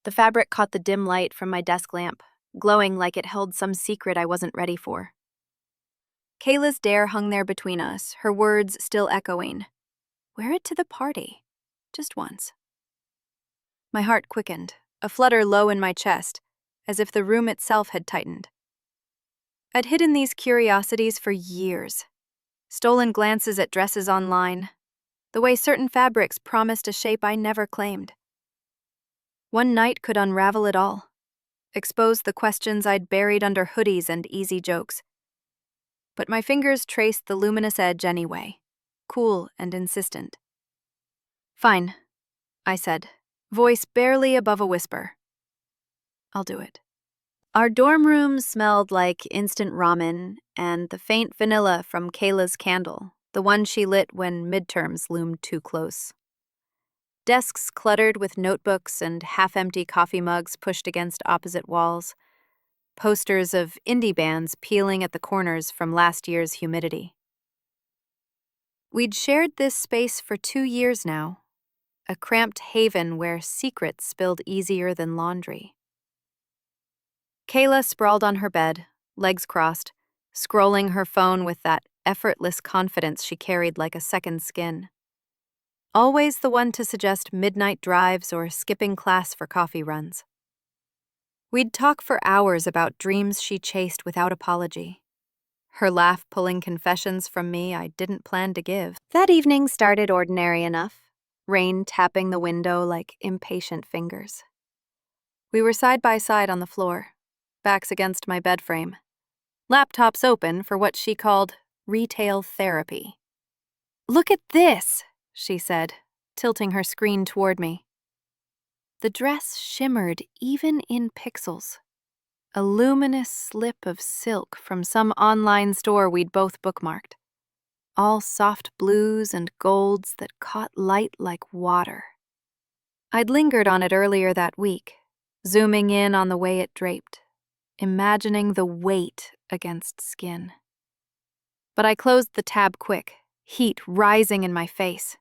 The fabric caught the dim light from my desk lamp, glowing like it held some secret I wasn't ready for. Kayla's dare hung there between us, her words still echoing. Wear it to the party. Just once. My heart quickened, a flutter low in my chest, as if the room itself had tightened. I'd hidden these curiosities for years. Stolen glances at dresses online, the way certain fabrics promised a shape I never claimed. One night could unravel it all, expose the questions I'd buried under hoodies and easy jokes. But my fingers traced the luminous edge anyway, cool and insistent. Fine, I said, voice barely above a whisper. I'll do it. Our dorm room smelled like instant ramen and the faint vanilla from Kayla's candle, the one she lit when midterms loomed too close. Desks cluttered with notebooks and half-empty coffee mugs pushed against opposite walls. Posters of indie bands peeling at the corners from last year's humidity. We'd shared this space for 2 years now, a cramped haven where secrets spilled easier than laundry. Kayla sprawled on her bed, legs crossed, scrolling her phone with that effortless confidence she carried like a second skin. Always the one to suggest midnight drives or skipping class for coffee runs. We'd talk for hours about dreams she chased without apology. Her laugh pulling confessions from me I didn't plan to give. That evening started ordinary enough, rain tapping the window like impatient fingers. We were side by side on the floor, backs against my bed frame, laptops open for what she called retail therapy. "Look at this," she said, tilting her screen toward me. The dress shimmered even in pixels, a luminous slip of silk from some online store we'd both bookmarked, all soft blues and golds that caught light like water. I'd lingered on it earlier that week, zooming in on the way it draped, imagining the weight against skin. But I closed the tab quick, heat rising in my face.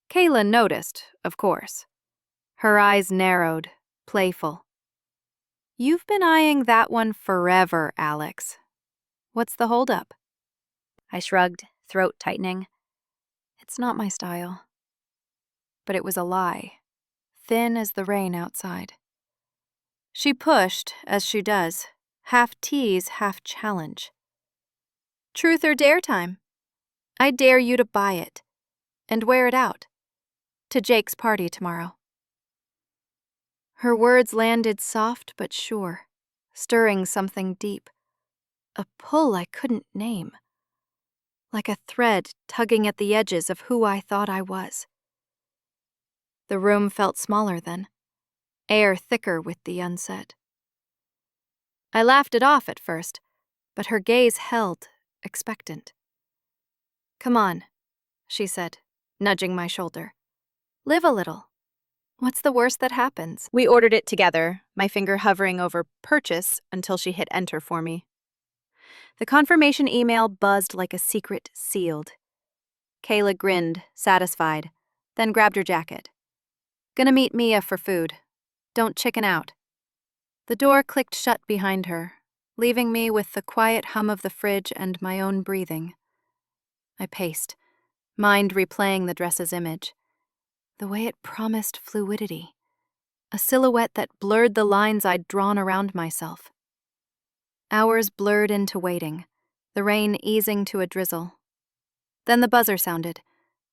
Kayla noticed, of course. Her eyes narrowed, playful. "You've been eyeing that one forever, Alex. What's the holdup?" I shrugged, throat tightening. It's not my style. But it was a lie, thin as the rain outside. She pushed, as she does, half tease, half challenge. "Truth or dare time. I dare you to buy it, and wear it out, to Jake's party tomorrow." Her words landed soft but sure, stirring something deep. A pull I couldn't name. Like a thread tugging at the edges of who I thought I was. The room felt smaller then, air thicker with the unsaid. I laughed it off at first, but her gaze held, expectant. "Come on," she said, nudging my shoulder. "Live a little. What's the worst that happens?" We ordered it together, my finger hovering over purchase until she hit enter for me. The confirmation email buzzed like a secret sealed. Kayla grinned, satisfied, then grabbed her jacket. "Gonna meet Mia for food. Don't chicken out." The door clicked shut behind her, leaving me with the quiet hum of the fridge and my own breathing. I paced, mind replaying the dress's image. The way it promised fluidity, a silhouette that blurred the lines I'd drawn around myself. Hours blurred into waiting, the rain easing to a drizzle. Then the buzzer sounded,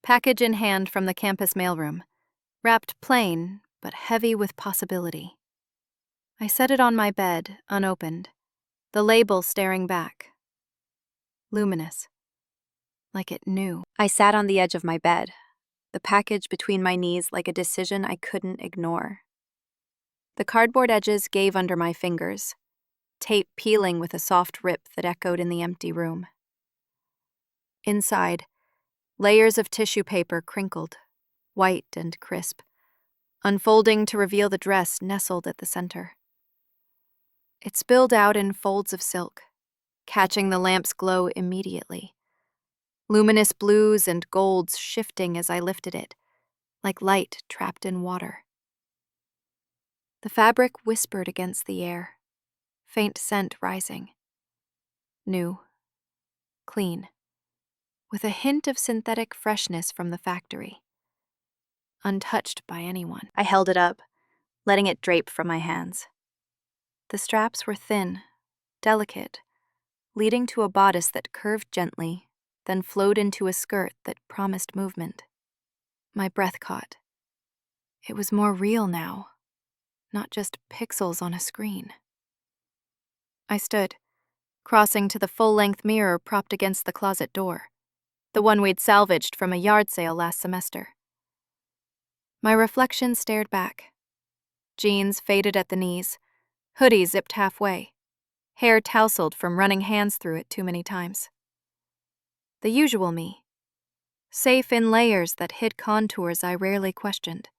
package in hand from the campus mailroom, wrapped plain but heavy with possibility. I set it on my bed, unopened, the label staring back. Luminous, like it knew. I sat on the edge of my bed, the package between my knees like a decision I couldn't ignore. The cardboard edges gave under my fingers, tape peeling with a soft rip that echoed in the empty room. Inside, layers of tissue paper crinkled, white and crisp, unfolding to reveal the dress nestled at the center. It spilled out in folds of silk, catching the lamp's glow immediately. Luminous blues and golds shifting as I lifted it, like light trapped in water. The fabric whispered against the air, faint scent rising. New, clean, with a hint of synthetic freshness from the factory. Untouched by anyone. I held it up, letting it drape from my hands. The straps were thin, delicate, leading to a bodice that curved gently, then flowed into a skirt that promised movement. My breath caught. It was more real now, not just pixels on a screen. I stood, crossing to the full-length mirror propped against the closet door, the one we'd salvaged from a yard sale last semester. My reflection stared back. Jeans faded at the knees, hoodie zipped halfway, hair tousled from running hands through it too many times. The usual me, safe in layers that hid contours I rarely questioned.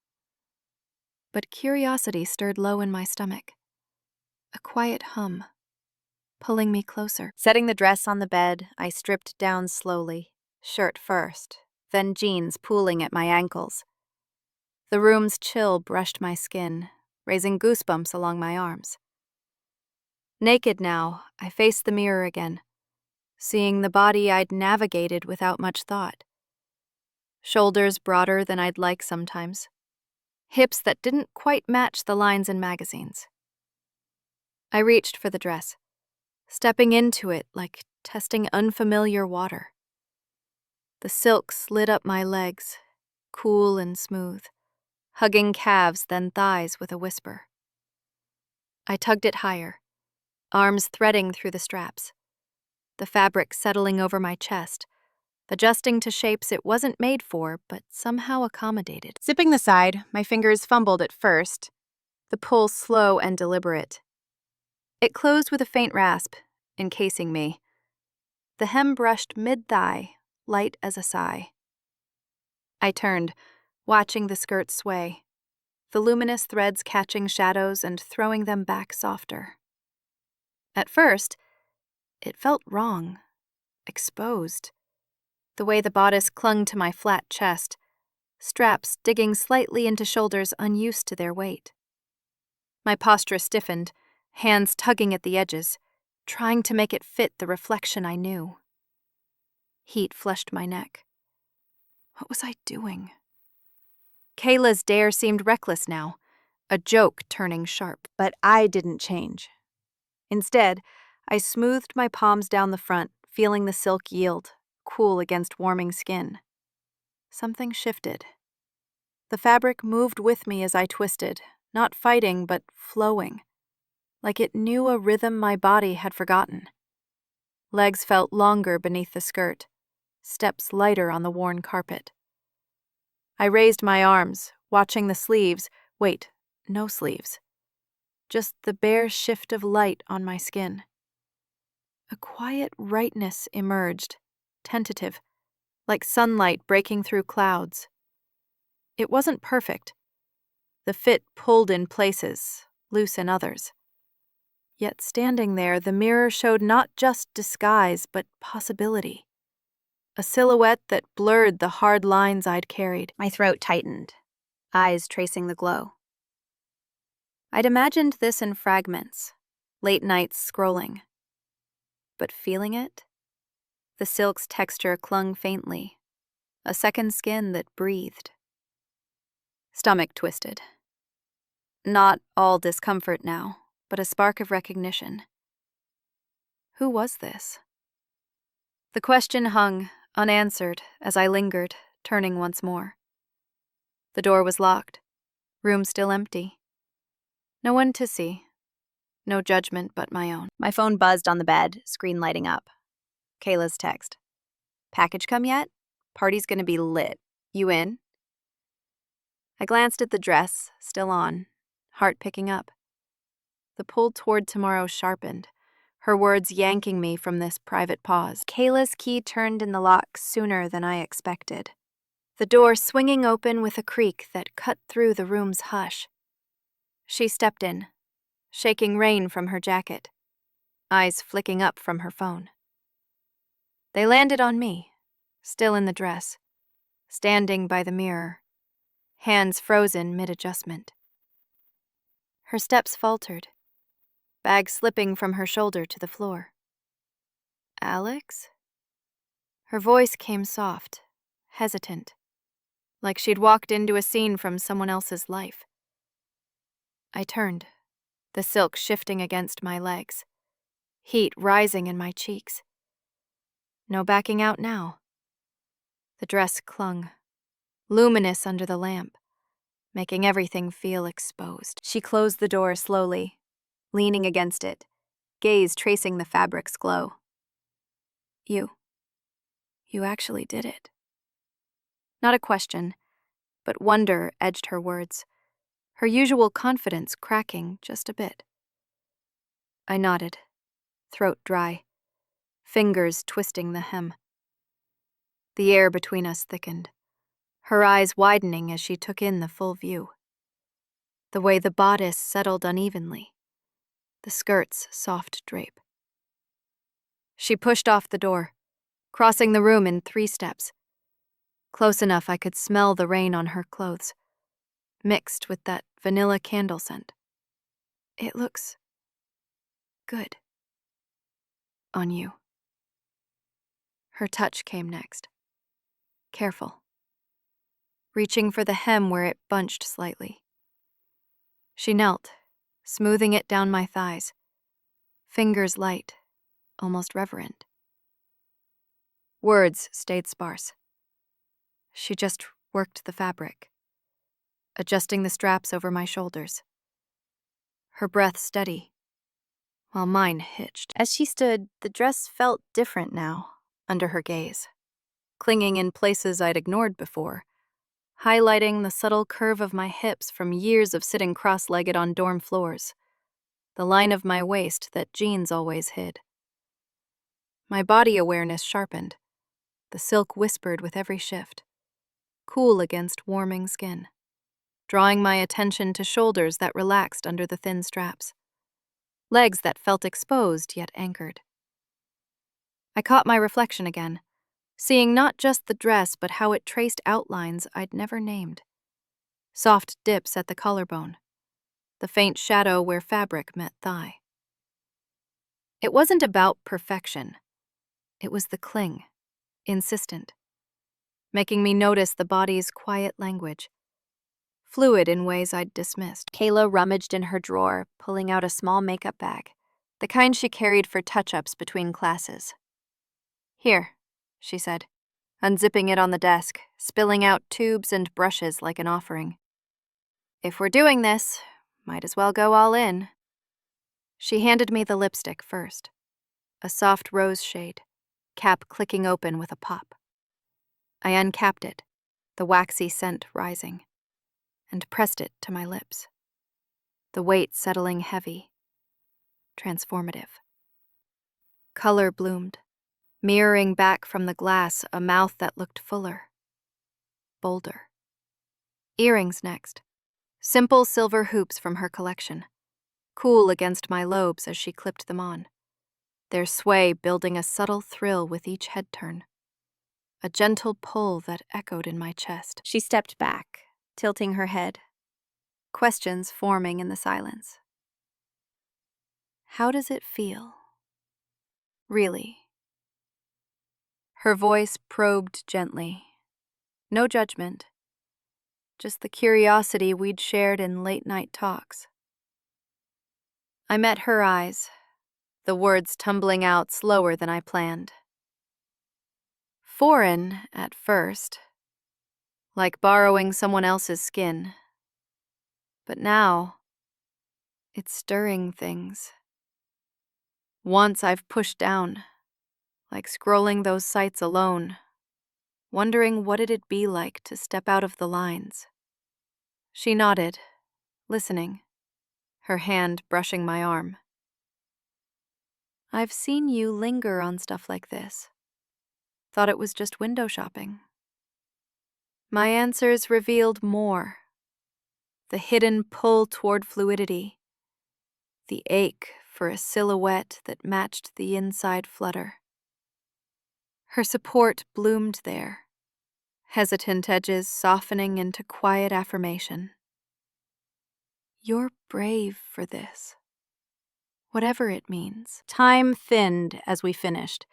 But curiosity stirred low in my stomach, a quiet hum, pulling me closer. Setting the dress on the bed, I stripped down slowly, shirt first, then jeans pooling at my ankles. The room's chill brushed my skin, raising goosebumps along my arms. Naked now, I faced the mirror again, seeing the body I'd navigated without much thought. Shoulders broader than I'd like sometimes. Hips that didn't quite match the lines in magazines. I reached for the dress, stepping into it like testing unfamiliar water. The silk slid up my legs, cool and smooth, hugging calves then thighs with a whisper. I tugged it higher, arms threading through the straps, the fabric settling over my chest, adjusting to shapes it wasn't made for, but somehow accommodated. Zipping the side, my fingers fumbled at first, the pull slow and deliberate. It closed with a faint rasp, encasing me. The hem brushed mid-thigh, light as a sigh. I turned, watching the skirt sway, the luminous threads catching shadows and throwing them back softer. At first, it felt wrong, exposed. The way the bodice clung to my flat chest, straps digging slightly into shoulders unused to their weight. My posture stiffened, hands tugging at the edges, trying to make it fit the reflection I knew. Heat flushed my neck. What was I doing? Kayla's dare seemed reckless now, a joke turning sharp. But I didn't change. Instead, I smoothed my palms down the front, feeling the silk yield, cool against warming skin. Something shifted. The fabric moved with me as I twisted, not fighting but flowing, like it knew a rhythm my body had forgotten. Legs felt longer beneath the skirt, steps lighter on the worn carpet. I raised my arms, watching the sleeves. Wait, no sleeves. Just the bare shift of light on my skin. A quiet rightness emerged, tentative, like sunlight breaking through clouds. It wasn't perfect. The fit pulled in places, loose in others. Yet standing there, the mirror showed not just disguise, but possibility. A silhouette that blurred the hard lines I'd carried. My throat tightened, eyes tracing the glow. I'd imagined this in fragments, late nights scrolling. But feeling it? The silk's texture clung faintly, a second skin that breathed. Stomach twisted. Not all discomfort now, but a spark of recognition. Who was this? The question hung, unanswered, as I lingered, turning once more. The door was locked, room still empty. No one to see, no judgment but my own. My phone buzzed on the bed, screen lighting up. Kayla's text. Package come yet? Party's gonna be lit. You in? I glanced at the dress, still on, heart picking up. The pull toward tomorrow sharpened, her words yanking me from this private pause. Kayla's key turned in the lock sooner than I expected, the door swinging open with a creak that cut through the room's hush. She stepped in, shaking rain from her jacket, eyes flicking up from her phone. They landed on me, still in the dress, standing by the mirror, hands frozen mid-adjustment. Her steps faltered, bag slipping from her shoulder to the floor. "Alex?" Her voice came soft, hesitant, like she'd walked into a scene from someone else's life. I turned, the silk shifting against my legs, heat rising in my cheeks. No backing out now. The dress clung, luminous under the lamp, making everything feel exposed. She closed the door slowly, leaning against it, gaze tracing the fabric's glow. You actually did it." Not a question, but wonder edged her words, her usual confidence cracking just a bit. I nodded, throat dry, fingers twisting the hem. The air between us thickened, her eyes widening as she took in the full view. The way the bodice settled unevenly, the skirt's soft drape. She pushed off the door, crossing the room in 3 steps. Close enough I could smell the rain on her clothes, mixed with that vanilla candle scent. "It looks good on you." Her touch came next. Careful, reaching for the hem where it bunched slightly. She knelt, smoothing it down my thighs, fingers light, almost reverent. Words stayed sparse. She just worked the fabric, adjusting the straps over my shoulders. Her breath steady, while mine hitched. As she stood, the dress felt different now, under her gaze, clinging in places I'd ignored before, highlighting the subtle curve of my hips from years of sitting cross-legged on dorm floors, the line of my waist that jeans always hid. My body awareness sharpened, the silk whispered with every shift, cool against warming skin, drawing my attention to shoulders that relaxed under the thin straps, legs that felt exposed yet anchored. I caught my reflection again, seeing not just the dress but how it traced outlines I'd never named. Soft dips at the collarbone, the faint shadow where fabric met thigh. It wasn't about perfection. It was the cling, insistent, making me notice the body's quiet language, fluid in ways I'd dismissed. Kayla rummaged in her drawer, pulling out a small makeup bag, the kind she carried for touch-ups between classes. "Here," she said, unzipping it on the desk, spilling out tubes and brushes like an offering. "If we're doing this, might as well go all in." She handed me the lipstick first, a soft rose shade, cap clicking open with a pop. I uncapped it, the waxy scent rising, and pressed it to my lips, the weight settling heavy, transformative. Color bloomed, mirroring back from the glass a mouth that looked fuller, bolder. Earrings next, simple silver hoops from her collection, cool against my lobes as she clipped them on, their sway building a subtle thrill with each head turn, a gentle pull that echoed in my chest. She stepped back, tilting her head, questions forming in the silence. "How does it feel? Really?" Her voice probed gently. No judgment, just the curiosity we'd shared in late-night talks. I met her eyes, the words tumbling out slower than I planned. Foreign at first, like borrowing someone else's skin. But now, it's stirring things. Once I've pushed down, like scrolling those sites alone, wondering what it'd be like to step out of the lines. She nodded, listening, her hand brushing my arm. "I've seen you linger on stuff like this. Thought it was just window shopping." My answers revealed more. The hidden pull toward fluidity, the ache for a silhouette that matched the inside flutter. Her support bloomed there, hesitant edges softening into quiet affirmation. You're brave for this, whatever it means. Time thinned as we finished.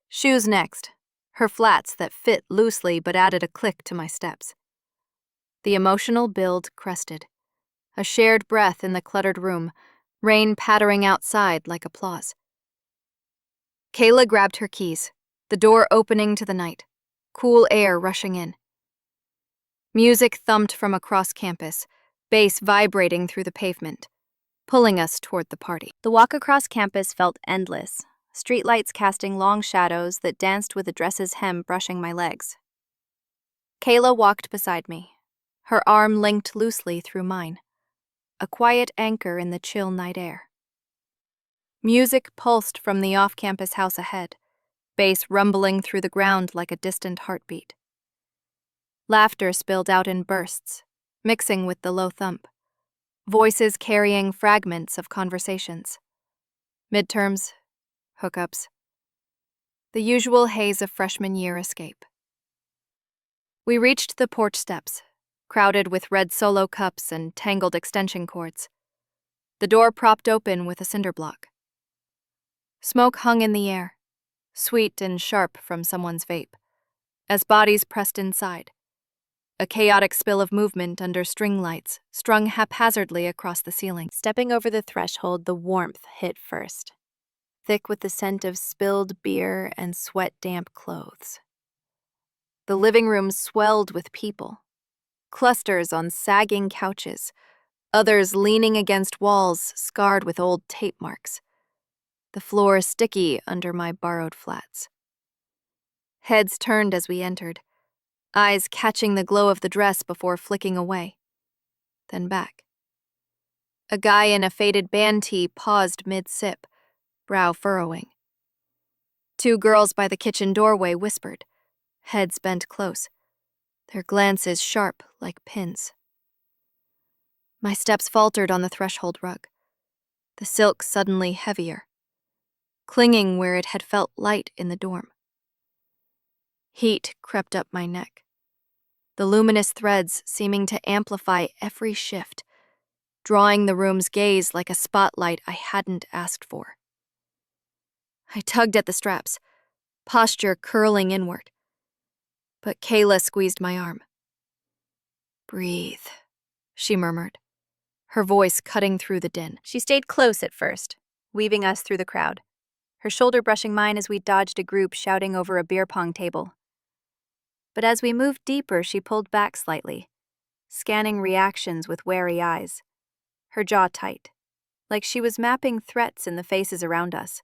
Shoes next, her flats that fit loosely but added a click to my steps. The emotional build crested. A shared breath in the cluttered room, rain pattering outside like applause. Kayla grabbed her keys, the door opening to the night, cool air rushing in. Music thumped from across campus, bass vibrating through the pavement, pulling us toward the party. The walk across campus felt endless, streetlights casting long shadows that danced with a dress's hem brushing my legs. Kayla walked beside me, her arm linked loosely through mine, a quiet anchor in the chill night air. Music pulsed from the off-campus house ahead, bass rumbling through the ground like a distant heartbeat. Laughter spilled out in bursts, mixing with the low thump, voices carrying fragments of conversations. Midterms, hookups, the usual haze of freshman year escape. We reached the porch steps, crowded with red Solo cups and tangled extension cords. The door propped open with a cinder block. Smoke hung in the air, sweet and sharp from someone's vape, as bodies pressed inside. A chaotic spill of movement under string lights, strung haphazardly across the ceiling. Stepping over the threshold, the warmth hit first, thick with the scent of spilled beer and sweat-damp clothes. The living room swelled with people, clusters on sagging couches, others leaning against walls scarred with old tape marks. The floor sticky under my borrowed flats. Heads turned as we entered, eyes catching the glow of the dress before flicking away, then back. A guy in a faded band tee paused mid-sip, brow furrowing. Two girls by the kitchen doorway whispered, heads bent close, their glances sharp like pins. My steps faltered on the threshold rug, the silk suddenly heavier, clinging where it had felt light in the dorm. Heat crept up my neck, the luminous threads seeming to amplify every shift, drawing the room's gaze like a spotlight I hadn't asked for. I tugged at the straps, posture curling inward. But Kayla squeezed my arm. "Breathe," she murmured, her voice cutting through the din. She stayed close at first, weaving us through the crowd, her shoulder brushing mine as we dodged a group shouting over a beer pong table. But as we moved deeper, she pulled back slightly, scanning reactions with wary eyes, her jaw tight, like she was mapping threats in the faces around us.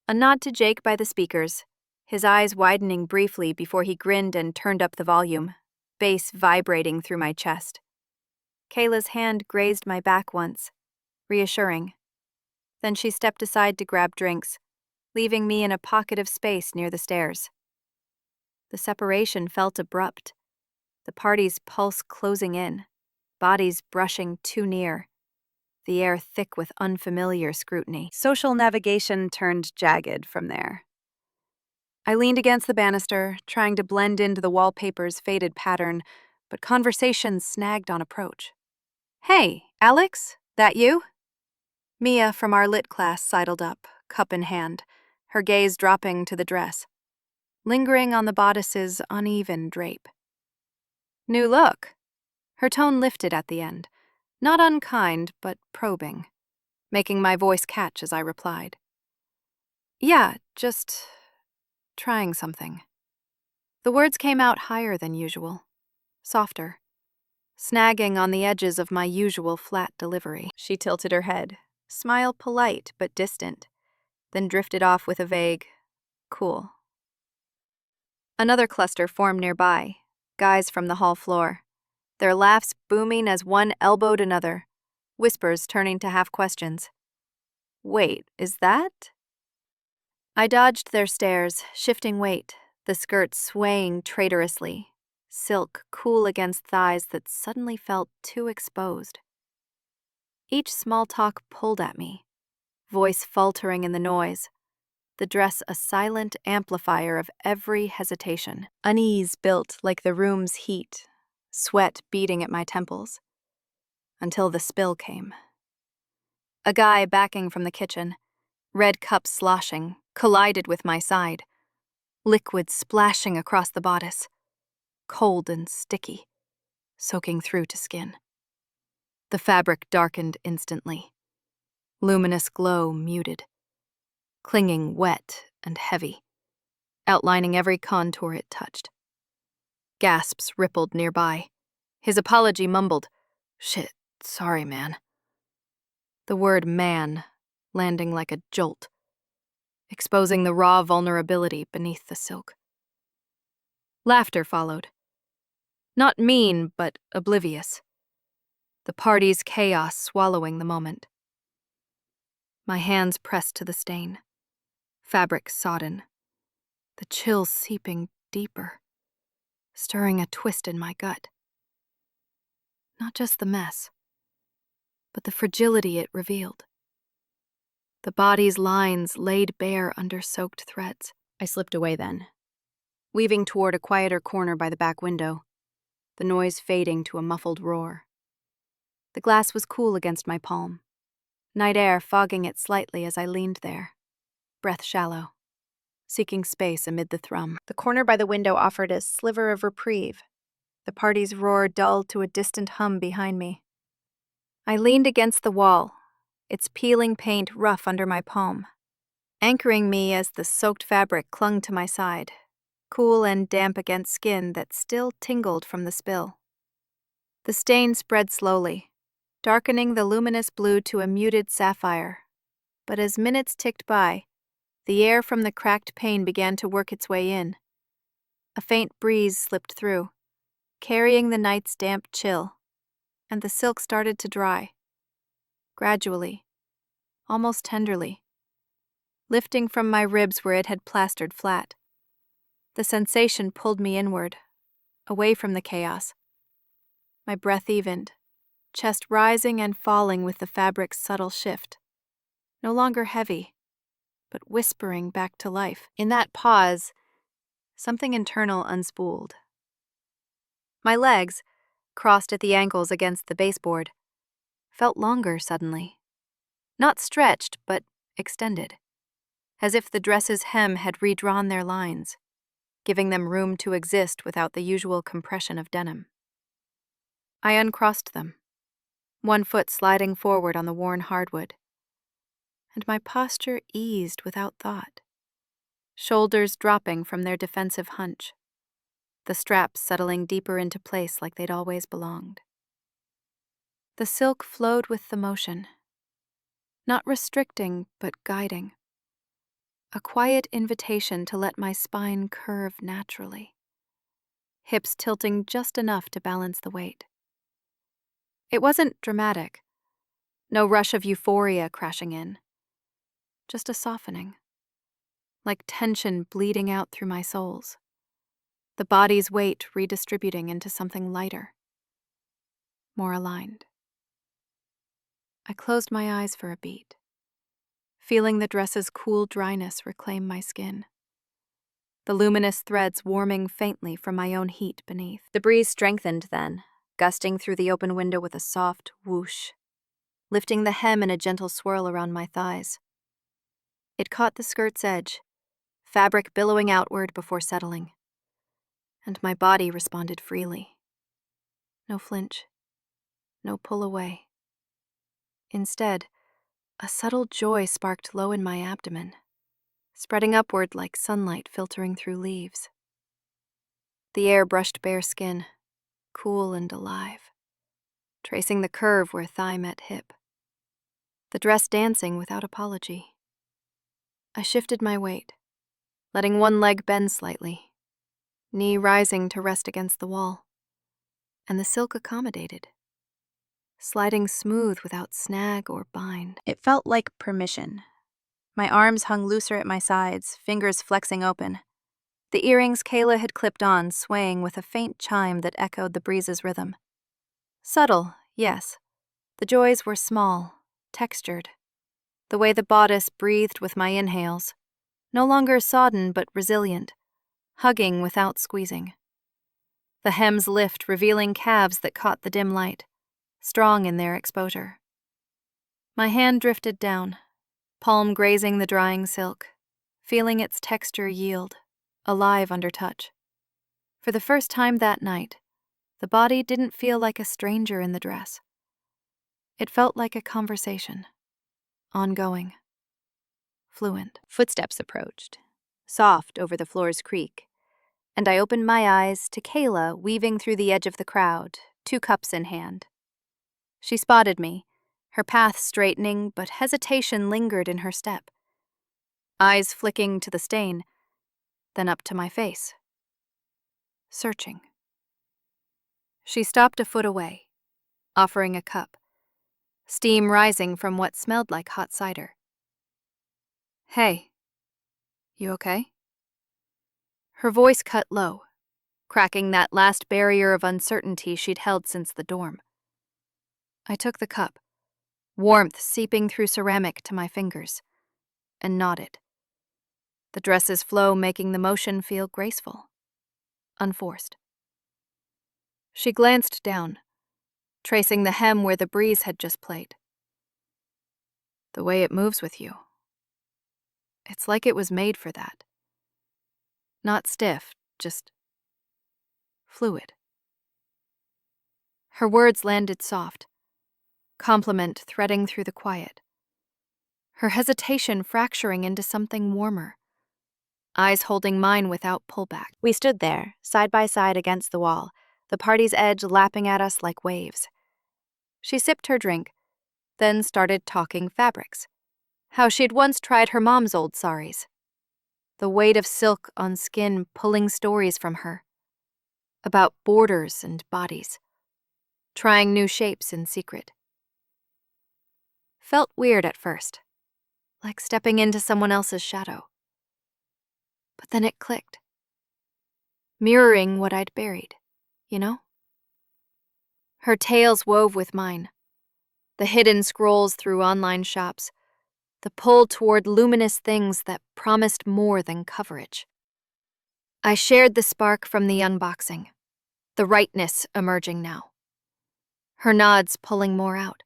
A nod to Jake by the speakers, his eyes widening briefly before he grinned and turned up the volume, bass vibrating through my chest. Kayla's hand grazed my back once, reassuring. Then she stepped aside to grab drinks, leaving me in a pocket of space near the stairs. The separation felt abrupt, the party's pulse closing in, bodies brushing too near, the air thick with unfamiliar scrutiny. Social navigation turned jagged from there. I leaned against the banister, trying to blend into the wallpaper's faded pattern, but conversation snagged on approach. "Hey, Alex, that you?" Mia from our lit class sidled up, cup in hand, her gaze dropping to the dress, lingering on the bodice's uneven drape. "New look." Her tone lifted at the end, not unkind, but probing, making my voice catch as I replied. "Yeah, just trying something." The words came out higher than usual, softer, snagging on the edges of my usual flat delivery. She tilted her head, smile polite but distant, then drifted off with a vague, "Cool." Another cluster formed nearby, guys from the hall floor, their laughs booming as one elbowed another, whispers turning to half questions. "Wait, is that?" I dodged their stares, shifting weight, the skirt swaying traitorously, silk cool against thighs that suddenly felt too exposed. Each small talk pulled at me, voice faltering in the noise, the dress a silent amplifier of every hesitation. Unease built like the room's heat, sweat beating at my temples. until the spill came. A guy backing from the kitchen, red cup sloshing, collided with my side, liquid splashing across the bodice, cold and sticky, soaking through to skin. The fabric darkened instantly, luminous glow muted, clinging wet and heavy, outlining every contour it touched. Gasps rippled nearby. His apology mumbled, "Shit, sorry, man." The word man landing like a jolt, exposing the raw vulnerability beneath the silk. Laughter followed. Not mean, but oblivious. The party's chaos swallowing the moment. My hands pressed to the stain, fabric sodden, the chill seeping deeper, stirring a twist in my gut. Not just the mess, but the fragility it revealed. The body's lines laid bare under soaked threads. I slipped away then, weaving toward a quieter corner by the back window, the noise fading to a muffled roar. The glass was cool against my palm, night air fogging it slightly as I leaned there, breath shallow, seeking space amid the thrum. The corner by the window offered a sliver of reprieve, the party's roar dulled to a distant hum behind me. I leaned against the wall, its peeling paint rough under my palm, anchoring me as the soaked fabric clung to my side, cool and damp against skin that still tingled from the spill. The stain spread slowly, darkening the luminous blue to a muted sapphire, but as minutes ticked by, the air from the cracked pane began to work its way in. A faint breeze slipped through, carrying the night's damp chill, and the silk started to dry. Gradually, almost tenderly, lifting from my ribs where it had plastered flat. The sensation pulled me inward, away from the chaos. My breath evened, chest rising and falling with the fabric's subtle shift. No longer heavy, but whispering back to life. In that pause, something internal unspooled. My legs, crossed at the ankles against the baseboard, felt longer suddenly. Not stretched, but extended, as if the dress's hem had redrawn their lines, giving them room to exist without the usual compression of denim. I uncrossed them, one foot sliding forward on the worn hardwood, and my posture eased without thought, shoulders dropping from their defensive hunch, the straps settling deeper into place like they'd always belonged. The silk flowed with the motion, not restricting, but guiding. A quiet invitation to let my spine curve naturally, hips tilting just enough to balance the weight. It wasn't dramatic, no rush of euphoria crashing in, just a softening, like tension bleeding out through my soles, the body's weight redistributing into something lighter, more aligned. I closed my eyes for a beat, feeling the dress's cool dryness reclaim my skin, the luminous threads warming faintly from my own heat beneath. The breeze strengthened then, gusting through the open window with a soft whoosh, lifting the hem in a gentle swirl around my thighs. It caught the skirt's edge, fabric billowing outward before settling, and my body responded freely. No flinch, no pull away. Instead, a subtle joy sparked low in my abdomen, spreading upward like sunlight filtering through leaves. The air brushed bare skin, cool and alive, tracing the curve where thigh met hip. The dress dancing without apology. I shifted my weight, letting one leg bend slightly, knee rising to rest against the wall, and the silk accommodated, sliding smooth without snag or bind. It felt like permission. My arms hung looser at my sides, fingers flexing open. The earrings Kayla had clipped on swaying with a faint chime that echoed the breeze's rhythm. Subtle, yes. The joys were small, textured. The way the bodice breathed with my inhales, no longer sodden but resilient, hugging without squeezing. The hem's lift revealing calves that caught the dim light, strong in their exposure. My hand drifted down, palm grazing the drying silk, feeling its texture yield, alive under touch. For the first time that night, the body didn't feel like a stranger in the dress. It felt like a conversation, ongoing, fluent. Footsteps approached, soft over the floor's creak, and I opened my eyes to Kayla weaving through the edge of the crowd, 2 cups in hand. She spotted me, her path straightening, but hesitation lingered in her step. Eyes flicking to the stain, then up to my face. Searching. She stopped a foot away, offering a cup, steam rising from what smelled like hot cider. "Hey, you okay?" Her voice cut low, cracking that last barrier of uncertainty she'd held since the dorm. I took the cup, warmth seeping through ceramic to my fingers, and nodded. The dress's flow making the motion feel graceful, unforced. She glanced down, tracing the hem where the breeze had just played. "The way it moves with you. It's like it was made for that. Not stiff, just fluid." Her words landed soft, compliment threading through the quiet. Her hesitation fracturing into something warmer, eyes holding mine without pullback. We stood there, side by side against the wall, the party's edge lapping at us like waves. She sipped her drink, then started talking fabrics. How she'd once tried her mom's old saris. The weight of silk on skin pulling stories from her. About borders and bodies. Trying new shapes in secret. Felt weird at first, like stepping into someone else's shadow. But then it clicked. Mirroring what I'd buried, you know? Her tales wove with mine. The hidden scrolls through online shops. The pull toward luminous things that promised more than coverage. I shared the spark from the unboxing, the rightness emerging now. Her nods pulling more out.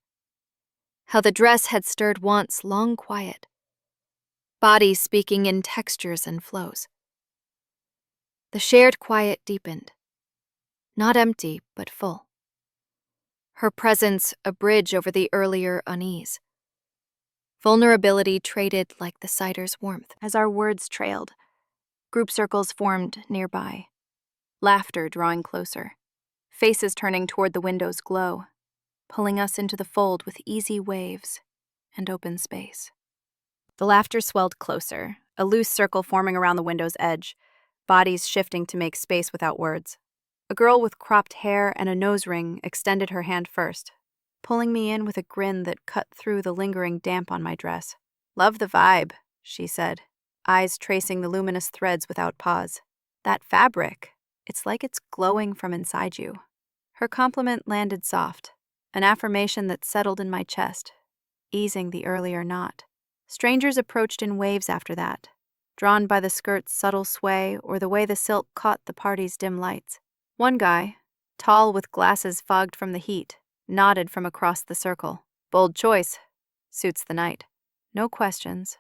How the dress had stirred once long quiet. Body speaking in textures and flows. The shared quiet deepened. Not empty, but full. Her presence a bridge over the earlier unease. Vulnerability traded like the cider's warmth. As our words trailed, group circles formed nearby. Laughter drawing closer. Faces turning toward the window's glow, pulling us into the fold with easy waves and open space. The laughter swelled closer, a loose circle forming around the window's edge, bodies shifting to make space without words. A girl with cropped hair and a nose ring extended her hand first, pulling me in with a grin that cut through the lingering damp on my dress. "Love the vibe," she said, eyes tracing the luminous threads without pause. "That fabric, it's like it's glowing from inside you." Her compliment landed soft, an affirmation that settled in my chest, easing the earlier knot. Strangers approached in waves after that, drawn by the skirt's subtle sway or the way the silk caught the party's dim lights. One guy, tall with glasses fogged from the heat, nodded from across the circle. "Bold choice. Suits the night." No questions,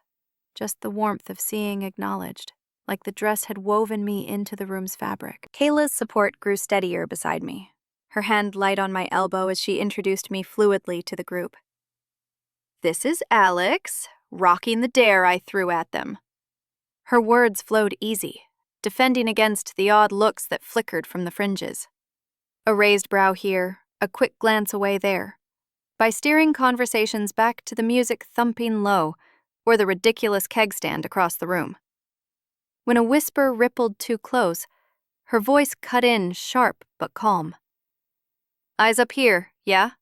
just the warmth of seeing acknowledged, like the dress had woven me into the room's fabric. Kayla's support grew steadier beside me, her hand light on my elbow as she introduced me fluidly to the group. "This is Alex, rocking the dare I threw at them." Her words flowed easy, defending against the odd looks that flickered from the fringes. A raised brow here, a quick glance away there. By steering conversations back to the music thumping low, or the ridiculous keg stand across the room. When a whisper rippled too close, her voice cut in sharp but calm. "Eyes up here, yeah?"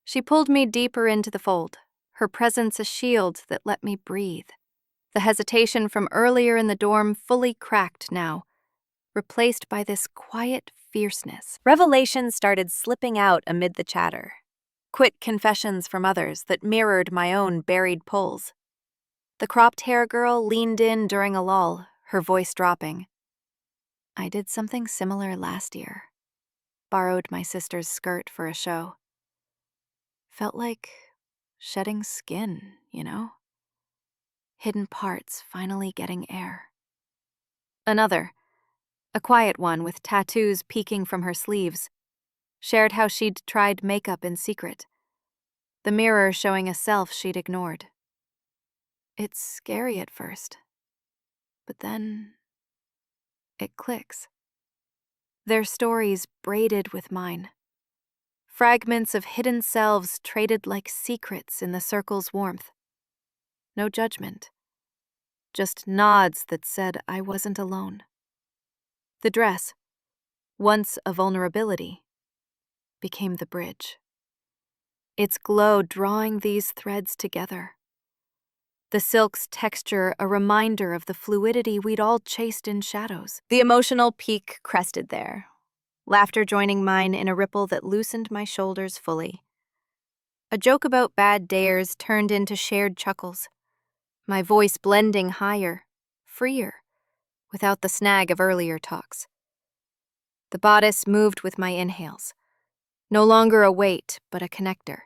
She pulled me deeper into the fold, her presence a shield that let me breathe. The hesitation from earlier in the dorm fully cracked now, replaced by this quiet fierceness. Revelations started slipping out amid the chatter. Quick confessions from others that mirrored my own buried pulls. The cropped hair girl leaned in during a lull, her voice dropping. "I did something similar last year. Borrowed my sister's skirt for a show. Felt like shedding skin, hidden parts finally getting air. Another, a quiet one with tattoos peeking from her sleeves, shared how she'd tried makeup in secret, the mirror showing a self she'd ignored. It's scary at first, but then it clicks. Their stories braided with mine. Fragments of hidden selves traded like secrets in the circle's warmth. No judgment, just nods that said I wasn't alone. The dress, once a vulnerability, became the bridge. Its glow drawing these threads together. The silk's texture a reminder of the fluidity we'd all chased in shadows. The emotional peak crested there, laughter joining mine in a ripple that loosened my shoulders fully. A joke about bad dares turned into shared chuckles, my voice blending higher, freer, without the snag of earlier talks. The bodice moved with my inhales, no longer a weight, but a connector.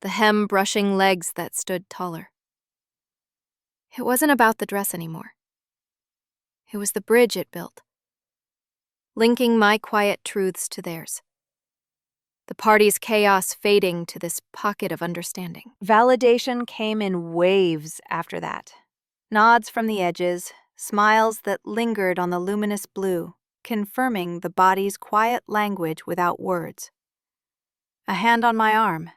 The hem brushing legs that stood taller. It wasn't about the dress anymore. It was the bridge it built, linking my quiet truths to theirs. The party's chaos fading to this pocket of understanding. Validation came in waves after that. Nods from the edges, smiles that lingered on the luminous blue, confirming the body's quiet language without words. A hand on my arm,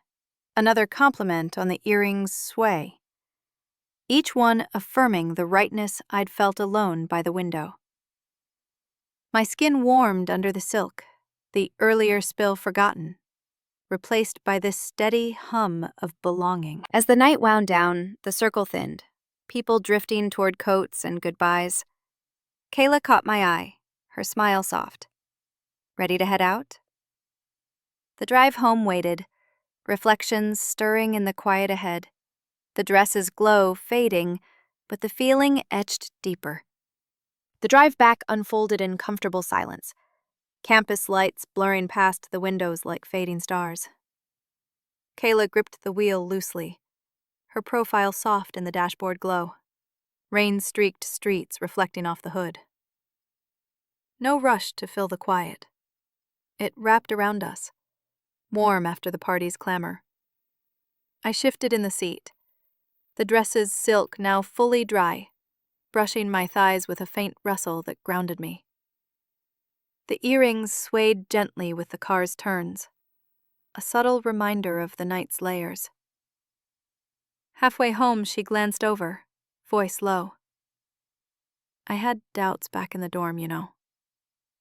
another compliment on the earring's sway. Each one affirming the rightness I'd felt alone by the window. My skin warmed under the silk, the earlier spill forgotten, replaced by this steady hum of belonging. As the night wound down, the circle thinned, people drifting toward coats and goodbyes. Kayla caught my eye, her smile soft. Ready to head out? The drive home waited, reflections stirring in the quiet ahead. The dress's glow fading, but the feeling etched deeper. The drive back unfolded in comfortable silence, campus lights blurring past the windows like fading stars. Kayla gripped the wheel loosely, her profile soft in the dashboard glow, rain-streaked streets reflecting off the hood. No rush to fill the quiet. It wrapped around us, warm after the party's clamor. I shifted in the seat, the dress's silk now fully dry, brushing my thighs with a faint rustle that grounded me. The earrings swayed gently with the car's turns, a subtle reminder of the night's layers. Halfway home, she glanced over, voice low. I had doubts back in the dorm,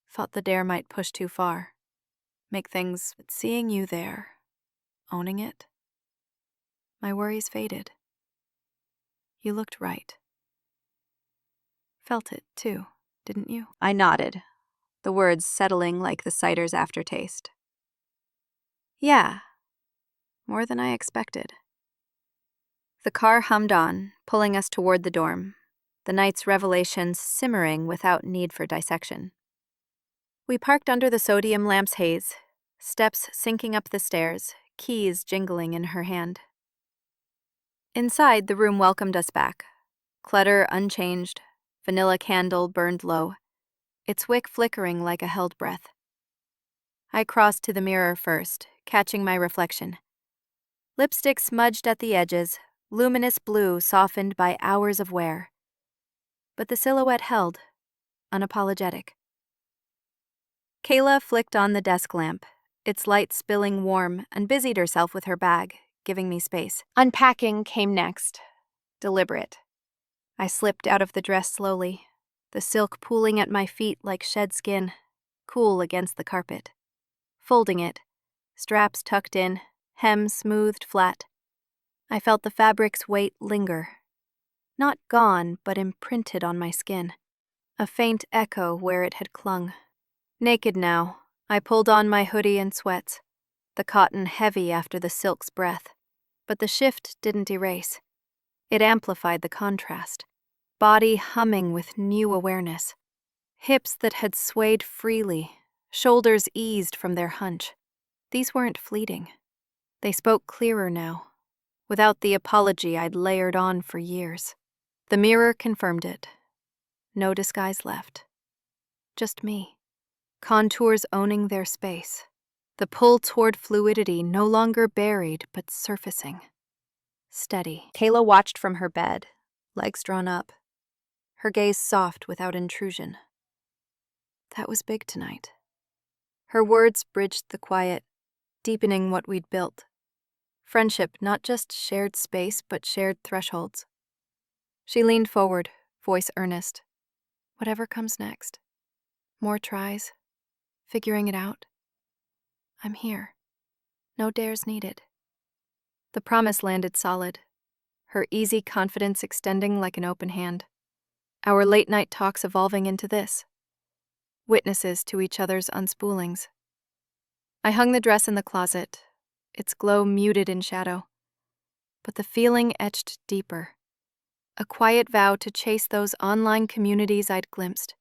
Thought the dare might push too far, make things, but seeing you there, owning it, my worries faded. You looked right. Felt it, too, didn't you? I nodded, the words settling like the cider's aftertaste. Yeah, more than I expected. The car hummed on, pulling us toward the dorm, the night's revelations simmering without need for dissection. We parked under the sodium lamp's haze, steps sinking up the stairs, keys jingling in her hand. Inside, the room welcomed us back. Clutter unchanged, vanilla candle burned low, its wick flickering like a held breath. I crossed to the mirror first, catching my reflection. Lipstick smudged at the edges, luminous blue softened by hours of wear. But the silhouette held, unapologetic. Kayla flicked on the desk lamp, its light spilling warm, and busied herself with her bag, giving me space. Unpacking came next, deliberate. I slipped out of the dress slowly, the silk pooling at my feet like shed skin, cool against the carpet. Folding it, straps tucked in, hem smoothed flat. I felt the fabric's weight linger. Not gone, but imprinted on my skin. A faint echo where it had clung. Naked now, I pulled on my hoodie and sweats, the cotton heavy after the silk's breath. But the shift didn't erase. It amplified the contrast. Body humming with new awareness. Hips that had swayed freely, shoulders eased from their hunch. These weren't fleeting. They spoke clearer now, without the apology I'd layered on for years. The mirror confirmed it. No disguise left. Just me. Contours owning their space. The pull toward fluidity no longer buried but surfacing. Steady. Kayla watched from her bed, legs drawn up, her gaze soft without intrusion. That was big tonight. Her words bridged the quiet, deepening what we'd built. Friendship, not just shared space, but shared thresholds. She leaned forward, voice earnest. Whatever comes next. More tries. Figuring it out. I'm here. No dares needed. The promise landed solid, her easy confidence extending like an open hand. Our late-night talks evolving into this. Witnesses to each other's unspoolings. I hung the dress in the closet, its glow muted in shadow, but the feeling etched deeper. A quiet vow to chase those online communities I'd glimpsed.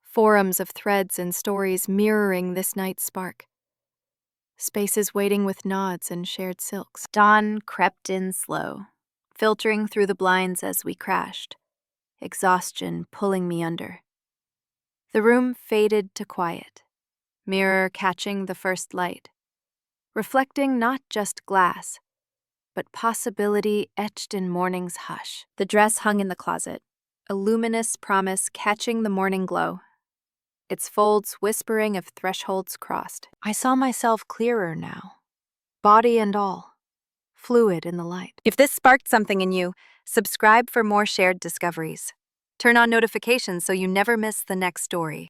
Forums of threads and stories mirroring this night's spark. Spaces waiting with nods and shared silks. Dawn crept in slow, filtering through the blinds as we crashed, exhaustion pulling me under. The room faded to quiet, mirror catching the first light, reflecting not just glass, but possibility etched in morning's hush. The dress hung in the closet, a luminous promise catching the morning glow, its folds whispering of thresholds crossed. I saw myself clearer now, body and all, fluid in the light. If this sparked something in you, subscribe for more shared discoveries. Turn on notifications so you never miss the next story.